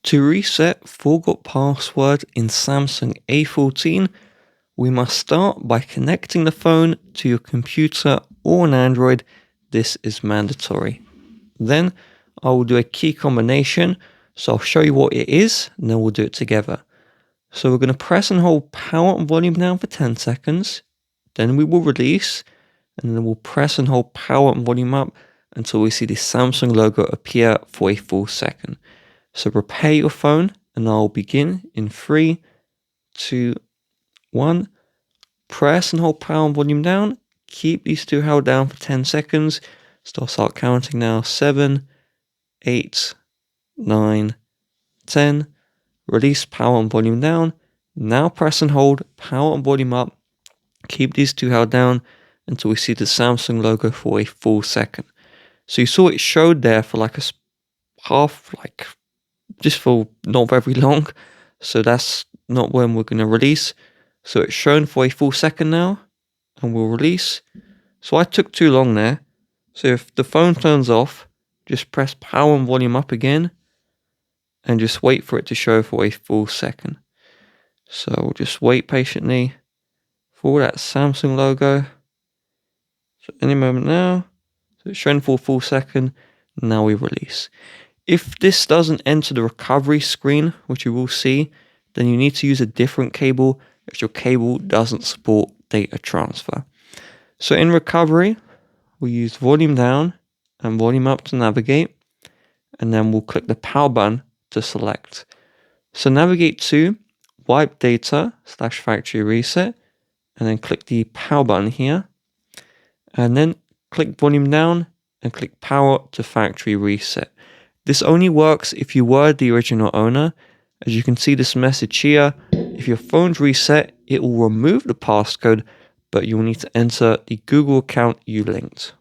To reset forgot password in Samsung A14, we must start by connecting the phone to your computer or an Android. This is mandatory. Then I will do a key combination, so I'll show you what it is and then we'll do it together. So we're going to press and hold power and volume down for 10 seconds, then we will release, and then we'll press and hold power and volume up until we see the Samsung logo appear for a full second. So prepare your phone and I'll begin in 3, 2, 1. Press and hold power and volume down. Keep these two held down for 10 seconds. So I'll start counting now. 7, 8, 9, 10. Release power and volume down. Now press and hold power and volume up. Keep these two held down until we see the Samsung logo for a full second. So you saw it showed there for like a half, just for not very long. So that's not when we're going to release. So it's shown for a full second now, and we'll release. So I took too long there. So if the phone turns off, just press power and volume up again, and just wait for it to show for a full second. So we'll just wait patiently for that Samsung logo. So any moment now. So it's shown for a full second. Now we release. If this doesn't enter the recovery screen, which you will see, then you need to use a different cable if your cable doesn't support data transfer. So in recovery, we use volume down and volume up to navigate, and then we'll click the power button to select. So navigate to wipe data / factory reset, and then click the power button here, and then click volume down and click power to factory reset. This only works if you were the original owner. As you can see this message here, if your phone's reset, it will remove the passcode, but you'll need to enter the Google account you linked.